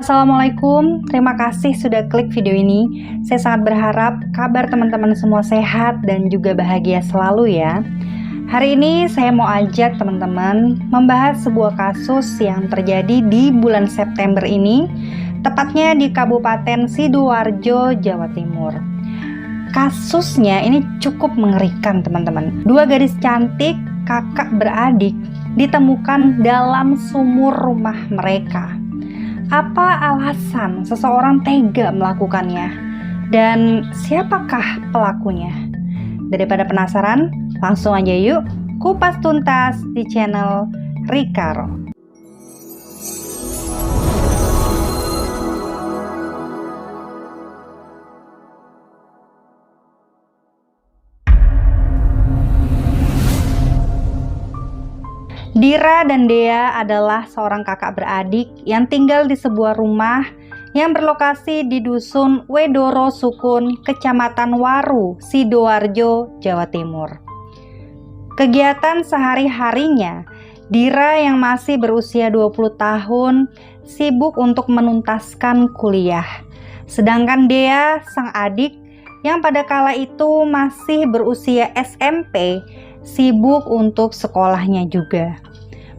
Assalamualaikum, terima kasih sudah klik video ini. Saya sangat berharap kabar teman-teman semua sehat dan juga bahagia selalu ya. Hari ini saya mau ajak teman-teman membahas sebuah kasus yang terjadi di bulan September ini, tepatnya di Kabupaten Sidoarjo, Jawa Timur. Kasusnya ini cukup mengerikan teman-teman. Dua gadis cantik, kakak beradik, ditemukan dalam sumur rumah mereka. Apa alasan seseorang tega melakukannya? Dan siapakah pelakunya? Daripada penasaran, langsung aja yuk kupas tuntas di channel Rikaro. Dira dan Dea adalah seorang kakak beradik yang tinggal di sebuah rumah yang berlokasi di Dusun Wedoro Sukun, Kecamatan Waru, Sidoarjo, Jawa Timur. Kegiatan sehari-harinya, Dira yang masih berusia 20 tahun sibuk untuk menuntaskan kuliah. Sedangkan Dea, sang adik yang pada kala itu masih berusia SMP, sibuk untuk sekolahnya juga.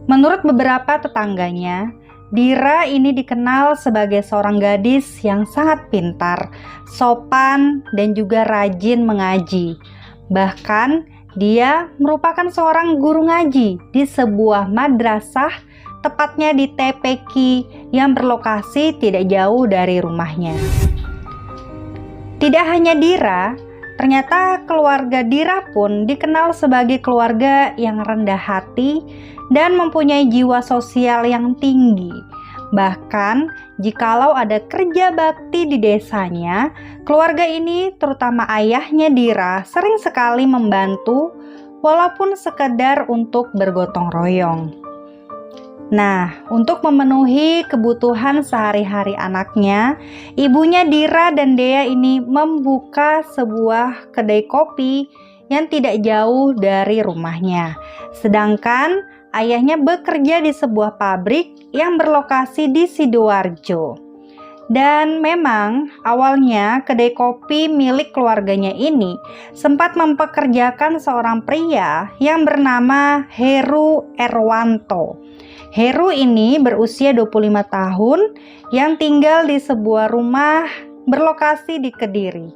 Menurut beberapa tetangganya, Dira ini dikenal sebagai seorang gadis yang sangat pintar, sopan, dan juga rajin mengaji. Bahkan, dia merupakan seorang guru ngaji di sebuah madrasah, tepatnya di TPQ yang berlokasi tidak jauh dari rumahnya. Tidak hanya Dira, ternyata keluarga Dira pun dikenal sebagai keluarga yang rendah hati dan mempunyai jiwa sosial yang tinggi. Bahkan, jikalau ada kerja bakti di desanya, keluarga ini, terutama ayahnya Dira, sering sekali membantu walaupun sekedar untuk bergotong royong. Nah, untuk memenuhi kebutuhan sehari-hari anaknya, ibunya Dira dan Dea ini membuka sebuah kedai kopi yang tidak jauh dari rumahnya. Sedangkan ayahnya bekerja di sebuah pabrik yang berlokasi di Sidoarjo. Dan memang awalnya kedai kopi milik keluarganya ini sempat mempekerjakan seorang pria yang bernama Heru Erwanto. Heru ini berusia 25 tahun yang tinggal di sebuah rumah berlokasi di Kediri.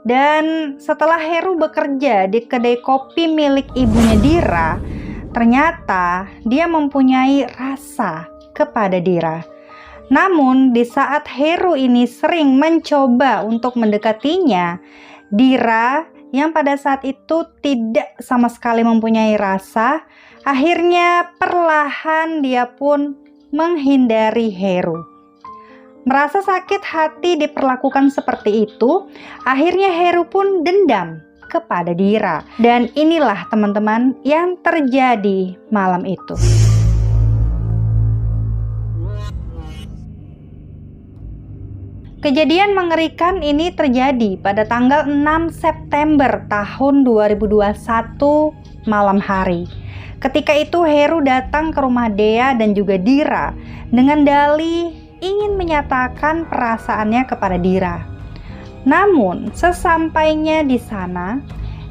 Dan setelah Heru bekerja di kedai kopi milik ibunya Dira, ternyata dia mempunyai rasa kepada Dira. Namun di saat Heru ini sering mencoba untuk mendekatinya, Dira yang pada saat itu tidak sama sekali mempunyai rasa, akhirnya perlahan dia pun menghindari Heru. Merasa sakit hati diperlakukan seperti itu, akhirnya Heru pun dendam kepada Dira. Dan inilah teman-teman yang terjadi malam itu. Kejadian mengerikan ini terjadi pada tanggal 6 September tahun 2021 malam hari. Ketika itu Heru datang ke rumah Dea dan juga Dira dengan dalih ingin menyatakan perasaannya kepada Dira. Namun sesampainya di sana,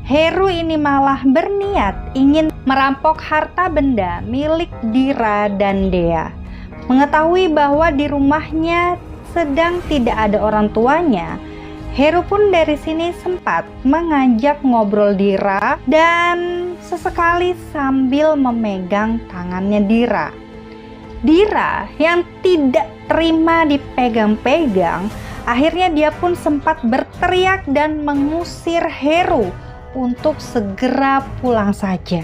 Heru ini malah berniat ingin merampok harta benda milik Dira dan Dea. Mengetahui bahwa di rumahnya sedang tidak ada orang tuanya, Heru pun dari sini sempat mengajak ngobrol Dira dan sesekali sambil memegang tangannya Dira. Dira yang tidak terima dipegang-pegang, akhirnya dia pun sempat berteriak dan mengusir Heru untuk segera pulang saja.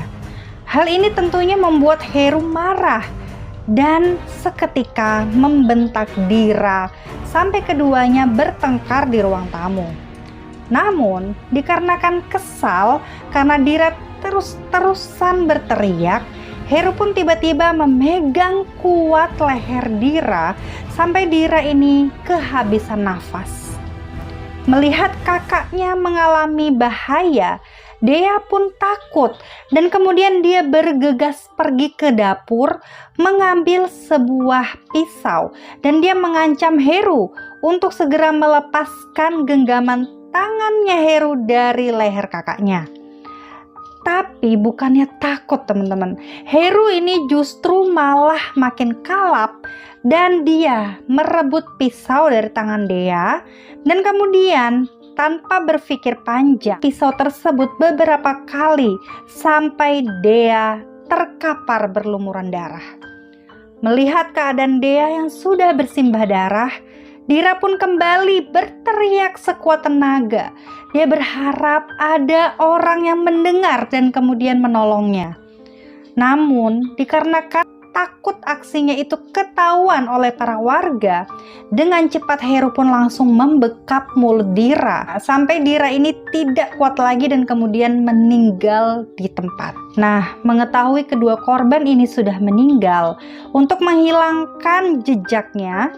Hal ini tentunya membuat Heru marah dan seketika membentak Dira sampai keduanya bertengkar di ruang tamu. Namun dikarenakan kesal karena Dira terus-terusan berteriak, Heru pun tiba-tiba memegang kuat leher Dira sampai Dira ini kehabisan nafas. Melihat kakaknya mengalami bahaya, Dea pun takut dan kemudian dia bergegas pergi ke dapur mengambil sebuah pisau dan dia mengancam Heru untuk segera melepaskan genggaman tangannya Heru dari leher kakaknya. Tapi bukannya takut teman-teman, Heru ini justru malah makin kalap dan dia merebut pisau dari tangan Dea dan kemudian tanpa berpikir panjang pisau tersebut beberapa kali sampai Dea terkapar berlumuran darah. Melihat keadaan Dea yang sudah bersimbah darah, Dira pun kembali berteriak sekuat tenaga. Dia berharap ada orang yang mendengar dan kemudian menolongnya. Namun dikarenakan takut aksinya itu ketahuan oleh para warga, dengan cepat Heru pun langsung membekap mulut Dira sampai Dira ini tidak kuat lagi dan kemudian meninggal di tempat. Nah, mengetahui kedua korban ini sudah meninggal, untuk menghilangkan jejaknya,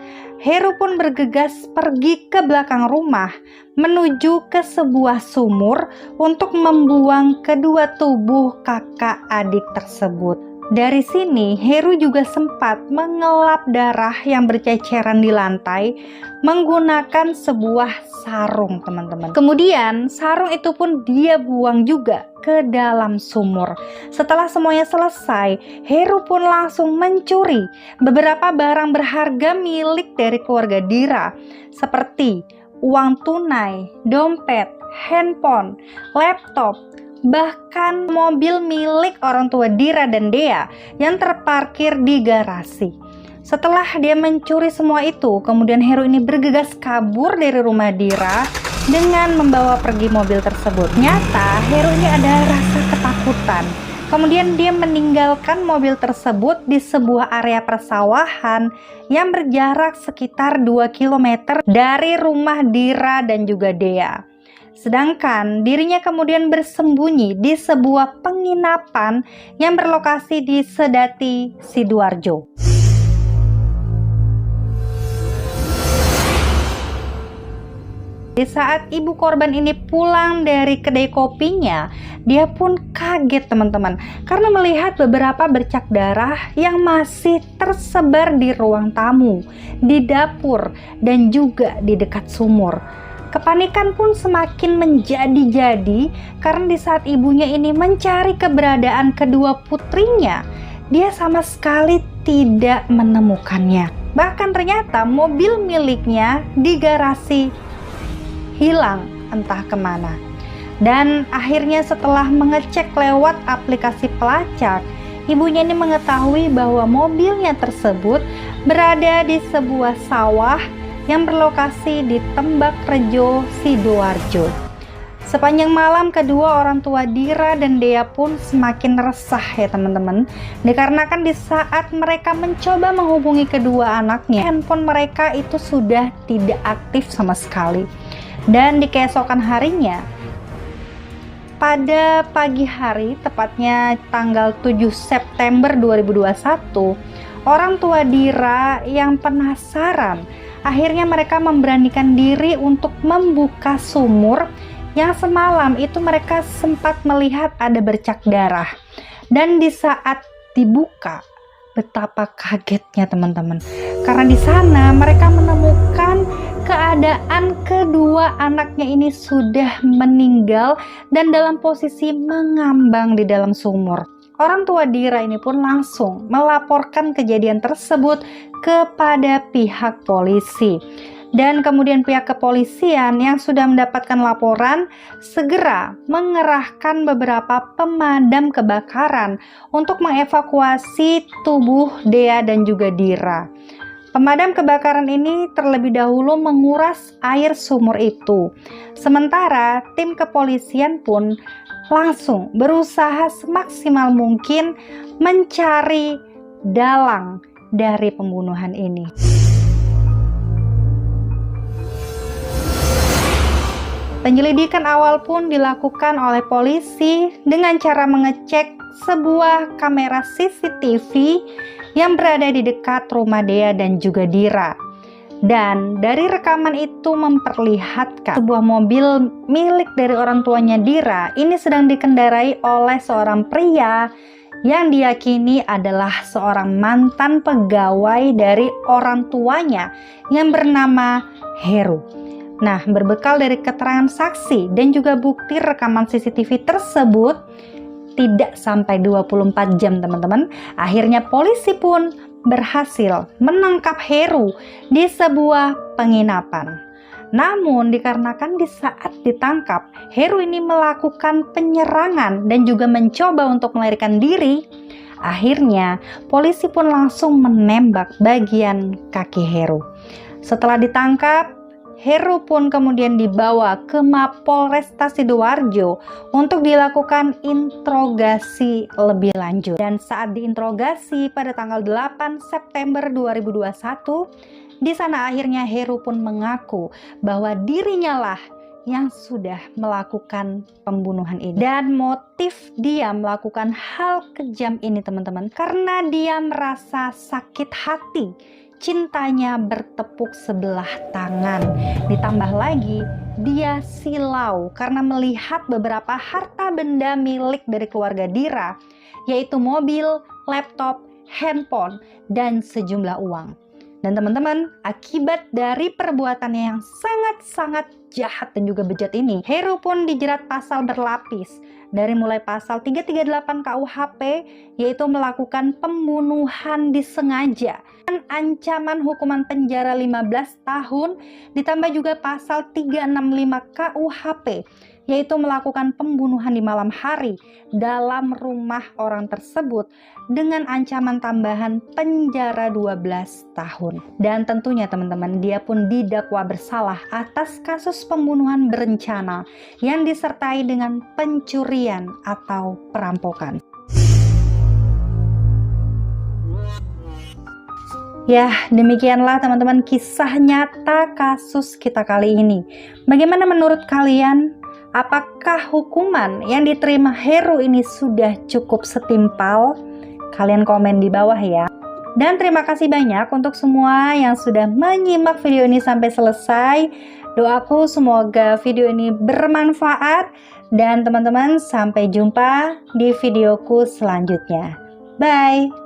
Heru pun bergegas pergi ke belakang rumah menuju ke sebuah sumur untuk membuang kedua tubuh kakak adik tersebut. Dari sini Heru juga sempat mengelap darah yang berceceran di lantai menggunakan sebuah sarung teman-teman. Kemudian sarung itu pun dia buang juga ke dalam sumur. Setelah semuanya selesai, Heru pun langsung mencuri beberapa barang berharga milik dari keluarga Dira seperti uang tunai, dompet, handphone, laptop, bahkan mobil milik orang tua Dira dan Dea yang terparkir di garasi. Setelah dia mencuri semua itu, kemudian Heru ini bergegas kabur dari rumah Dira dengan membawa pergi mobil tersebut. Nyata Heru ini ada rasa ketakutan. Kemudian dia meninggalkan mobil tersebut di sebuah area persawahan yang berjarak sekitar 2 km dari rumah Dira dan juga Dea. Sedangkan dirinya kemudian bersembunyi di sebuah penginapan yang berlokasi di Sedati, Sidoarjo. Di saat ibu korban ini pulang dari kedai kopinya, dia pun kaget teman-teman karena melihat beberapa bercak darah yang masih tersebar di ruang tamu, di dapur, dan juga di dekat sumur. Kepanikan pun semakin menjadi-jadi karena di saat ibunya ini mencari keberadaan kedua putrinya, dia sama sekali tidak menemukannya. Bahkan ternyata mobil miliknya di garasi hilang entah kemana. Dan akhirnya setelah mengecek lewat aplikasi pelacak, ibunya ini mengetahui bahwa mobilnya tersebut berada di sebuah sawah yang berlokasi di Tembakrejo, Sidoarjo. Sepanjang malam kedua orang tua Dira dan Dea pun semakin resah ya teman-teman. Dikarenakan di saat mereka mencoba menghubungi kedua anaknya, handphone mereka itu sudah tidak aktif sama sekali. Dan di keesokan harinya, pada pagi hari, tepatnya tanggal 7 September 2021, orang tua Dira yang penasaran, akhirnya mereka memberanikan diri untuk membuka sumur yang semalam itu mereka sempat melihat ada bercak darah. Dan di saat dibuka, betapa kagetnya teman-teman, karena di sana mereka menemukan keadaan kedua anaknya ini sudah meninggal dan dalam posisi mengambang di dalam sumur. Orang tua Dira ini pun langsung melaporkan kejadian tersebut kepada pihak polisi. Dan kemudian pihak kepolisian yang sudah mendapatkan laporan segera mengerahkan beberapa pemadam kebakaran untuk mengevakuasi tubuh Dea dan juga Dira. Pemadam kebakaran ini terlebih dahulu menguras air sumur itu. Sementara tim kepolisian pun langsung berusaha semaksimal mungkin mencari dalang dari pembunuhan ini. Penyelidikan awal pun dilakukan oleh polisi dengan cara mengecek sebuah kamera CCTV yang berada di dekat rumah Dea dan juga Dira. Dan dari rekaman itu memperlihatkan sebuah mobil milik dari orang tuanya Dira ini sedang dikendarai oleh seorang pria yang diyakini adalah seorang mantan pegawai dari orang tuanya yang bernama Heru. Nah, berbekal dari keterangan saksi dan juga bukti rekaman CCTV tersebut, tidak sampai 24 jam teman-teman, akhirnya polisi pun berhasil menangkap Heru di sebuah penginapan. Namun dikarenakan di saat ditangkap, Heru ini melakukan penyerangan dan juga mencoba untuk melarikan diri, akhirnya polisi pun langsung menembak bagian kaki Heru. Setelah ditangkap, Heru pun kemudian dibawa ke Mapolresta Sidoarjo untuk dilakukan interogasi lebih lanjut. Dan saat diinterogasi pada tanggal 8 September 2021, di sana akhirnya Heru pun mengaku bahwa dirinya lah yang sudah melakukan pembunuhan ini. Dan motif dia melakukan hal kejam ini teman-teman, karena dia merasa sakit hati, cintanya bertepuk sebelah tangan. Ditambah lagi dia silau karena melihat beberapa harta benda milik dari keluarga Dira, yaitu mobil, laptop, handphone, dan sejumlah uang. Dan teman-teman, akibat dari perbuatannya yang sangat-sangat jahat dan juga bejat ini, Heru pun dijerat pasal berlapis. Dari mulai pasal 338 KUHP, yaitu melakukan pembunuhan disengaja, dan ancaman hukuman penjara 15 tahun, ditambah juga pasal 365 KUHP, yaitu melakukan pembunuhan di malam hari dalam rumah orang tersebut dengan ancaman tambahan penjara 12 tahun. Dan tentunya teman-teman, dia pun didakwa bersalah atas kasus pembunuhan berencana yang disertai dengan pencurian atau perampokan. Ya, demikianlah teman-teman kisah nyata kasus kita kali ini. Bagaimana menurut kalian? Apakah hukuman yang diterima Heru ini sudah cukup setimpal? Kalian komen di bawah ya. Dan terima kasih banyak untuk semua yang sudah menyimak video ini sampai selesai. Doaku semoga video ini bermanfaat. Dan teman-teman, sampai jumpa di videoku selanjutnya. Bye!